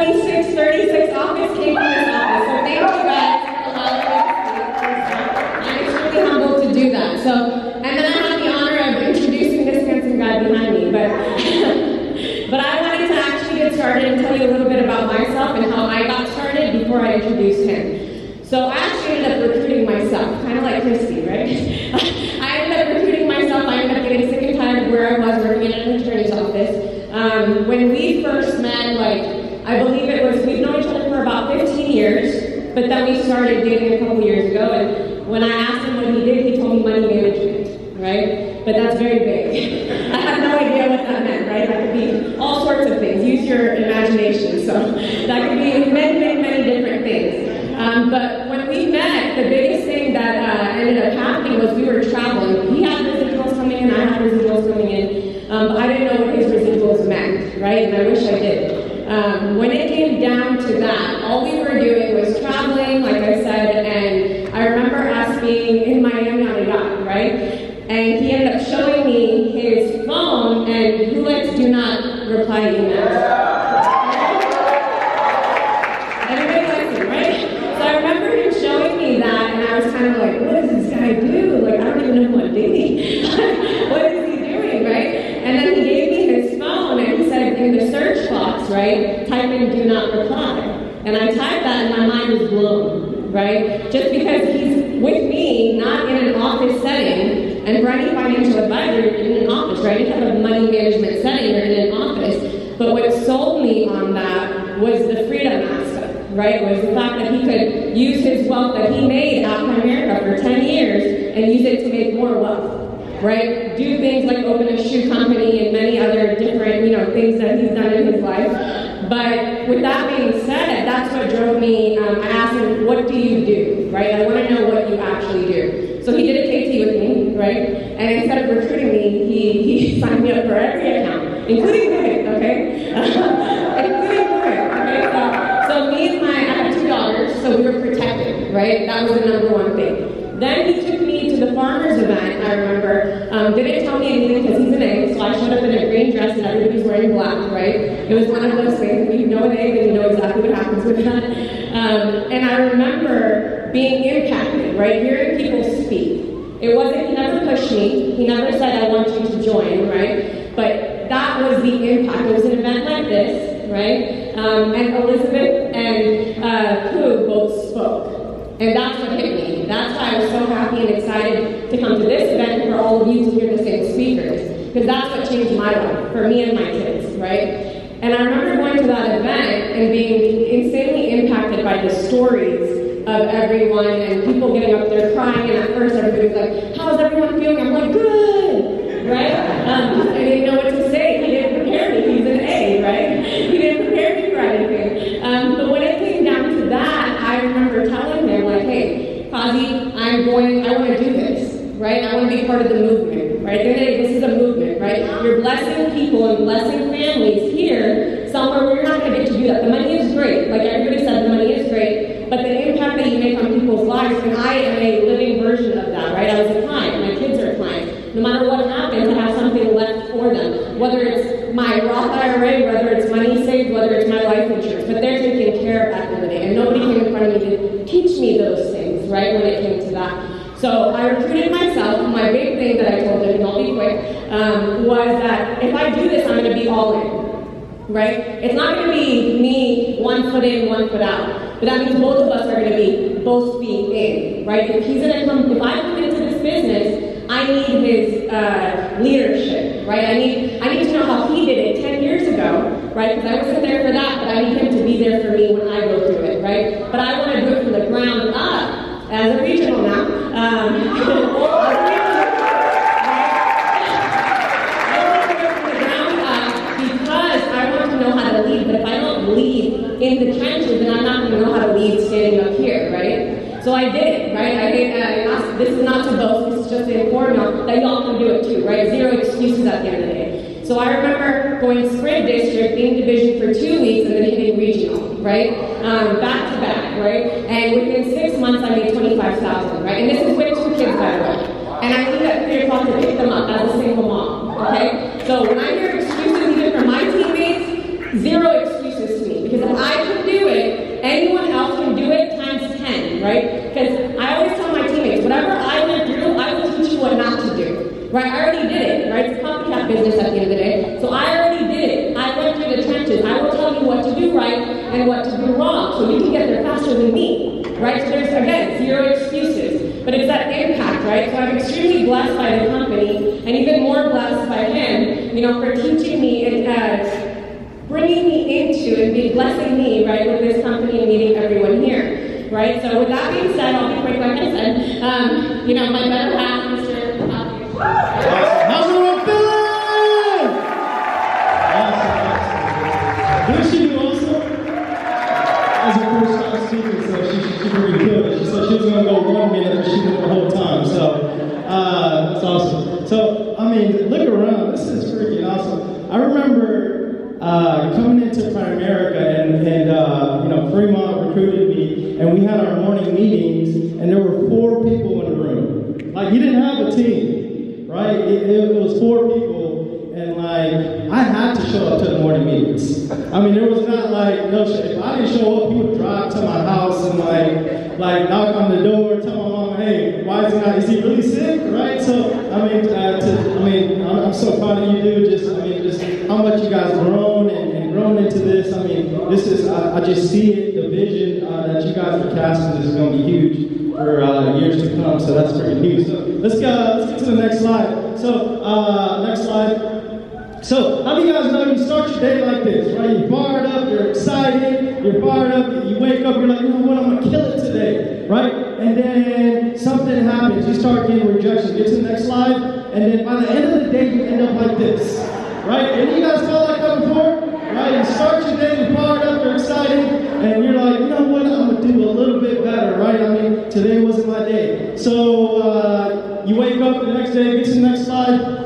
26, 36 office came from this office. So thank you guys for allowing me to speak. I'm extremely humbled to do that. So, and then I have the honor of introducing this handsome guy behind me. But I wanted to actually get started and tell you a little bit about myself and how I got started before I introduced him. So I actually ended up recruiting myself, kind of like Christy, right? I ended up recruiting myself. I ended up getting sick and tired of where I was working at an attorney's office. When we first met, I believe we've known each other for about 15 years, but then we started dating a couple years ago, and when I asked him what he did, he told me money management, right? But that's very vague. I have no idea what that meant, right? That could be all sorts of things. Use your imagination. So that could be many different things. But when we met, the biggest thing that ended up happening was we were traveling. He had residuals coming in, I had residuals coming in. But I didn't know what his residuals meant, right? And I wish I did. When it came down to that, all we were doing was traveling, like I said, and I remember us being in Miami on a yacht, right? And he ended up showing me his phone, and who likes do not reply emails? Everybody likes it, right? So I remember him showing me that, and I was kind of like, what does this guy do? Like, I don't even know who I'm dating. What is he doing, right? And then he gave me his phone, and he said, in the search box, right, type in do not reply. And I typed that, and my mind was blown, right? Just because he's with me, not in an office setting, and for any financial advisor, in an office, right? Any type of money management setting, you're in an office. But what sold me on that was the freedom aspect, right? Was the fact that he could use his wealth that he made out in America for 10 years and use it to make more wealth, right? Do things like open a shoe company and many other different, things that he's done in his life. But with that being said, that's what drove me. I asked him, what do you do, right? I want to know what you actually do. So he did a KT with me, right? And instead of recruiting me, he signed me up for every account, including women, okay? Including women, okay? So me and I have 2 daughters, so we were protected, right? That was the number one thing. Then he took me to the farmer's event, I remember. Didn't tell me anything because he's an egg, so I showed up in a green dress and everybody was wearing black, right? It was one of those things. When you know an egg, then you know exactly what happens with that. And I remember being impacted, right? Hearing people speak. It wasn't, he never pushed me. He never said, I want you to join, right? But that was the impact. It was an event like this, right? And Elizabeth and Pooh both spoke. And that's what hit me. That's why I was so happy and excited to come to this event and for all of you to hear the same speakers. Because that's what changed my life, for me and my kids, right? And I remember going to that event and being insanely impacted by the stories of everyone and people getting up there crying, and at first everybody was like, how's everyone feeling? I'm like, good, right? I didn't know what to say. He didn't prepare me. He's an A, right? He didn't prepare me for anything. But when it came down to that, I remember telling him, like, hey, Kazi, I want to do this, right? I want to be part of the movement, right? This is a movement, right? You're blessing people and blessing families here, somewhere where you're not going to get to do that. The money is great. Like everybody said, the money is great. But the impact that you make on people's lives, and I am a living version of that, right? I was a client. My kids are clients. No matter what happens, I have something left for them. Whether it's my Roth IRA, whether it's money saved, whether it's my life insurance. But they're taken care of at the end of the day. And nobody came in front of me to teach me those things, right, when it came to that. So I recruited myself. My big thing that I told him, and I'll be quick, was that if I do this, I'm going to be all in, right? It's not going to be me 1 foot in, 1 foot out. But that means both of us are going to be both feet in, right? If I come into this business, I need his leadership, right? I need to know how he did it 10 years ago, right? Because I wasn't there for that, but I need him to be there for me when I go through it, right? But I want to do it from the ground up as a regional now. In the trenches, then I'm not going to know how to lead standing up here, right? So I did it, right? This is not to boast, this is just to inform y'all that y'all can do it too, right? Zero excuses at the end of the day. So I remember going sprint district, being division for 2 weeks, and then hitting regional, right? Back to back, right? And within 6 months, I made $25,000, right? And this is with 2 kids, by the way. And I leave at 3 o'clock to pick them up as a single mom, okay? So when I hear excuses even from my teammates, zero excuses to me. Because if I business at the end of the day. So I already did it. I went through the trenches. I will tell you what to do right and what to do wrong. So you can get there faster than me, right? So there's, again, zero excuses. But it's that impact, right? So I'm extremely blessed by the company, and even more blessed by him, for teaching me and bringing me into and blessing me, right, with this company and meeting everyone here, right? So with that being said, I'll be quick, like I said. My better half, Mr. Kazi. How's everyone feeling? Awesome. What did she do also? As a first time speaker, so she pretty good. She said she was going to go 1 minute, but she went the whole time. So that's awesome. So, look around. This is freaking awesome. I remember coming into Primerica and Fremont recruited me, and we had our morning meetings, and there were 4 people in the room. Like, you didn't have a team, right? It was 4 people, and I had to show up to the morning meetings. There was not no shit. If I didn't show up, he would drive to my house and knock on the door, tell my mom, hey, why is he really sick, right? So, I'm so proud of you, dude. Just how much you guys grown and grown into this. This is, I just see it, the vision that you guys are casting is going to be huge for years to come, so that's pretty huge. So let's get to the next slide. So, next slide. So, how do you guys know you start your day like this, right? You're fired up, you're excited, you're fired up, you wake up, you're like, you know what, I'm going to kill it today, right? And then something happens, you start getting rejection. Get to the next slide, and then by the end of the day, you end up like this, right? And you guys felt like that before? Right? You start your day, you're fired up, you're excited, and you're like, you know what, I'm going to do a little bit better, right? Today wasn't my day. So, you wake up the next day, get to the next slide.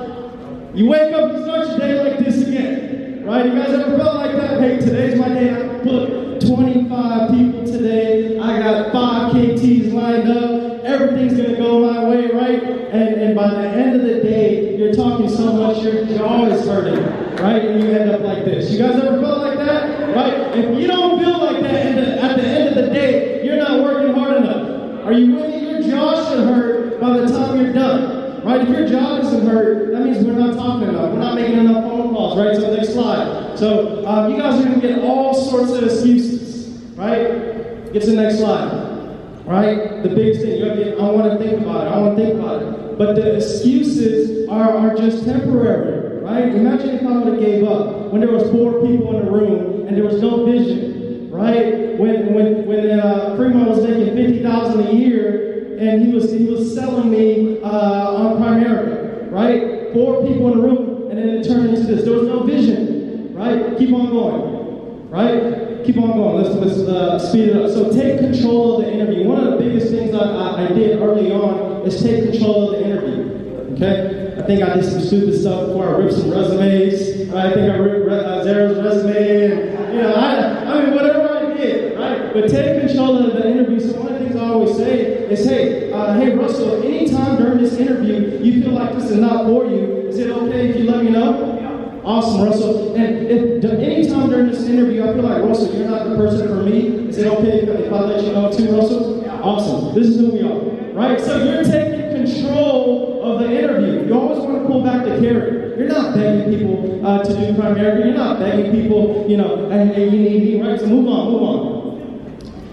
You wake up and start your day like this again, right? You guys ever felt like that? Hey, today's my day. I booked 25 people today. I got 5 KTs lined up. Everything's going to go my way, right? And by the end of the day, you're talking so much, your jaw is hurting, right? And you end up like this. You guys ever felt like that? Right? If you don't feel like that at the end of the day, you're not working hard enough. Are you with me? Your jaw should hurt by the time you're done. Right, if your job isn't hurt, that means we're not talking enough. We're not making enough phone calls, right? So next slide. So you guys are going to get all sorts of excuses, right? Get to the next slide, right? The biggest thing, you're going to get, I want to think about it. But the excuses are just temporary, right? Imagine if I would have gave up when there was 4 people in the room and there was no vision, right? When Fremont was making $50,000 a year, and he was selling me on Primerica, right? 4 people in the room, and then it turned into this. There was no vision, right? Keep on going, right? Keep on going. Let's speed it up. So take control of the interview. One of the biggest things I did early on is take control of the interview. Okay? I think I did some stupid stuff before. I ripped some resumes. Right? I think I ripped Zara's resume, and whatever I did, right? But take control of the interview. So one of the things I always say is, hey Russell, anytime during this interview you feel like this is not for you, is it okay if you let me know? Awesome, Russell. And if anytime during this interview I feel like, Russell, you're not the person for me, is it okay if I let you know too, Russell? Awesome. This is who we are, right? So you're taking control of the interview. You always want to pull back the carrot. You're not begging people to do Primerica. You're not begging people, hey, you need me, right? So move on.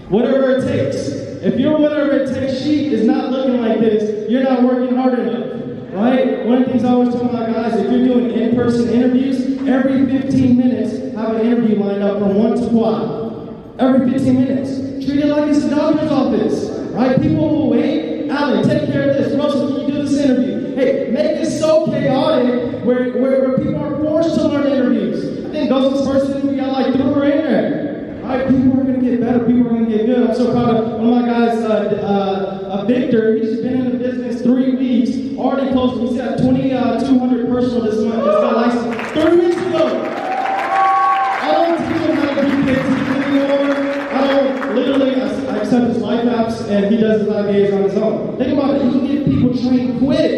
Whatever it takes. If your whatever it takes sheet is not looking like this, you're not working hard enough, right? One of the things I always tell my guys, if you're doing in-person interviews, every 15 minutes, have an interview lined up from 1 to quad. Every 15 minutes. Treat it like it's a doctor's office, right? People will wait. Alan, take care of this. Russell, can you do this interview? Hey, make it so chaotic where people are forced to learn interviews. I think Ghazal's first interview, I threw her in there. Right, people are going to get better. People are going to get good. I'm so proud of one of my guys, Victor. He's been in the business 3 weeks. Already closed. He's got 2,200 personal this month. Just got licensed 3 weeks ago. I don't teach him how to do KTs anymore. I accept his life apps, and he does his IBAs on his own. Think about it. You can get people trained quick.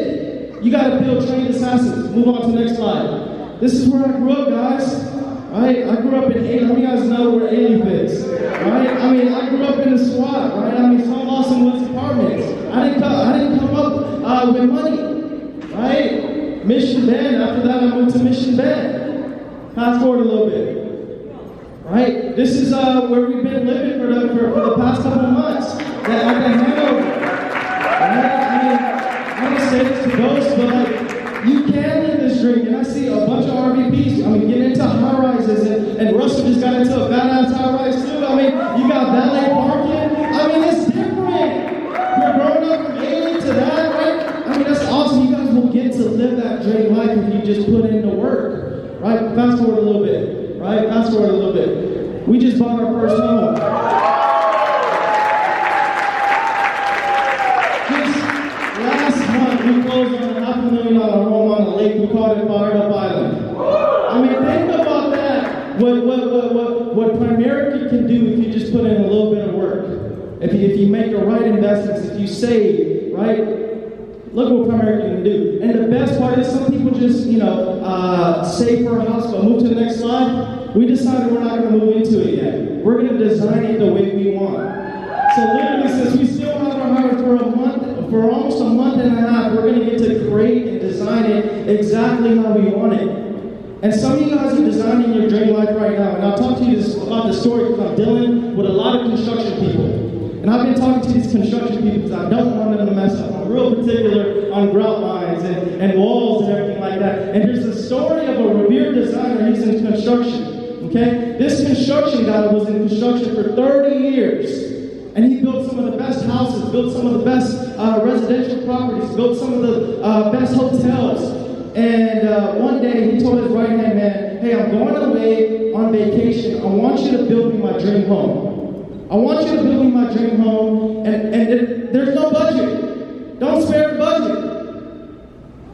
You got to build trained assassins. Move on to the next slide. This is where I grew up, guys. Right? I grew up in Ailey. How many of you guys know where Ailey is? Right? I grew up in the SWAT, right? Some Lawson Woods apartments. I didn't come up with money, right? Mission Bend. After that, I moved to Mission Bend. Fast forward a little bit. Right? This is where we've been living for the past couple of months. That I can handle. I want to say this to those, but like, you can live this dream. And I see a bunch of RVPs, getting into high rises, and Russell just got into a badass high rise too. You got valet parking. It's different. You're growing up from A to that, right? That's awesome. You guys will get to live that dream life if you just put in the work, right? Fast forward a little bit, right? Fast forward a little bit. We just bought our first home. Just last month, we closed on a $500,000 home on the lake. We called it Fired Up Island. Think about that. What Primerica can do if you just put in a little bit of work. If you make the right investments, if you save, right? Look what Primerica can do. And the best part is some people just, save for a house, but move to the next slide. We decided we're not going to move into it yet. We're going to design it the way we want. So literally, since we still have our house for almost a month and a half, we're going to get to create and design it exactly how we want it. And some of you guys are designing your dream life right now. And I'll talk to you about the story because I'm dealing with a lot of construction people. And I've been talking to these construction people because I don't want them to mess up. I'm real particular on grout lines and walls and everything like that. And there's a story of a revered designer. He's in construction. Okay? This construction guy was in construction for 30 years. And he built some of the best houses, built some of the best residential properties, built some of the best hotels. And one day he told his right-hand man, hey, I'm going away on vacation. I want you to build me my dream home. I want you to build me my dream home. And there's no budget. Don't spare the budget.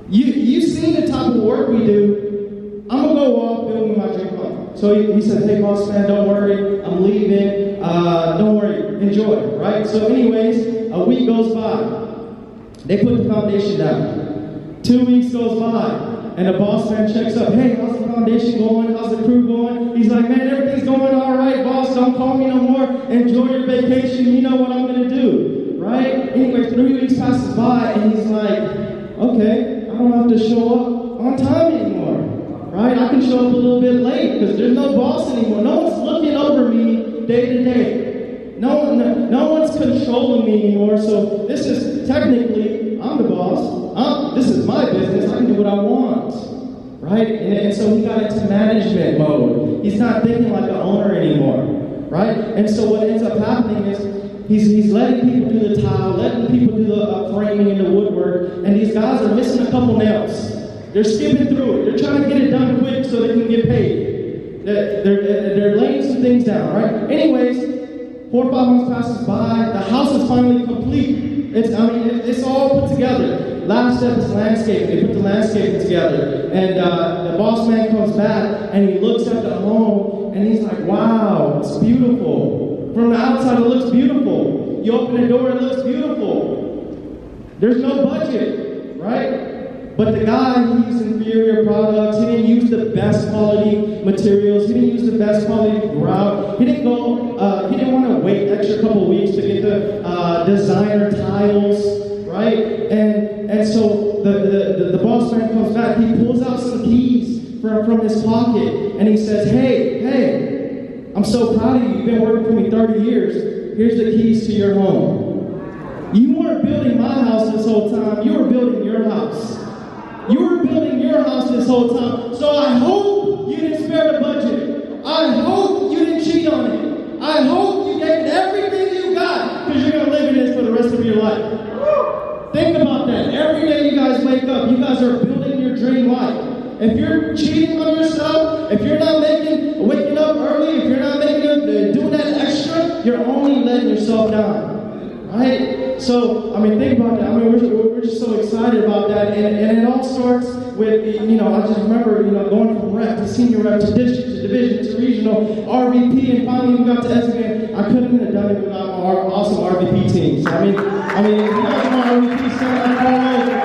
You've seen the type of work we do. I'm going to go off building my dream home. So he said, hey, boss man, don't worry. I'm leaving. Don't worry. Enjoy, right? So anyways, a week goes by. They put the foundation down. 2 weeks goes by, and the boss man checks up. Hey, how's the foundation going? How's the crew going? He's like, man, everything's going all right, boss. Don't call me no more. Enjoy your vacation. You know what I'm going to do, right? Anyway, 3 weeks passes by, and he's like, okay, I don't have to show up on time anymore, right? I can show up a little bit late because there's no boss anymore. No one's looking over me day to day. No one's controlling me anymore. So this is technically, I'm the boss. This is my business. I can do what I want, right? And so he got into management mode. He's not thinking like an owner anymore, right? And so what ends up happening is he's letting people do the tile, letting people do the framing and the woodwork, and these guys are missing a couple nails. They're skipping through it. They're trying to get it done quick so they can get paid. They're laying some things down, right? Anyways, 4 or 5 months passes by. The house is finally complete. It's all put together. Last step is landscaping. They put the landscaping together. And the boss man comes back and he looks at the home and he's like, wow, it's beautiful. From the outside, it looks beautiful. You open the door, it looks beautiful. There's no budget, right? But the guy, he used inferior products. He didn't use the best quality materials. He didn't use the best quality grout. He didn't want to wait an extra couple weeks to get the designer tiles, right? And so the boss man comes back. He pulls out some keys from his pocket, and he says, hey, I'm so proud of you. You've been working for me 30 years. Here's the keys to your home. You weren't building my house this whole time. You were building your house. You were building your house this whole time. So I hope you didn't spare the budget. I hope you didn't cheat on it. I hope you gave everything you got because you're going to live in this for the rest of your life. Think about that. Every day you guys wake up, you guys are building your dream life. If you're cheating on yourself, if you're not waking up early, if you're not doing that extra, you're only letting yourself down, right? So, think about that. We're just so excited about that. And it all starts with, I just remember, going from rep to senior rep to district to division to regional, RVP, and finally we got to SVN. I couldn't have done it without our awesome RVP team. So, if you guys want RVP, stand up,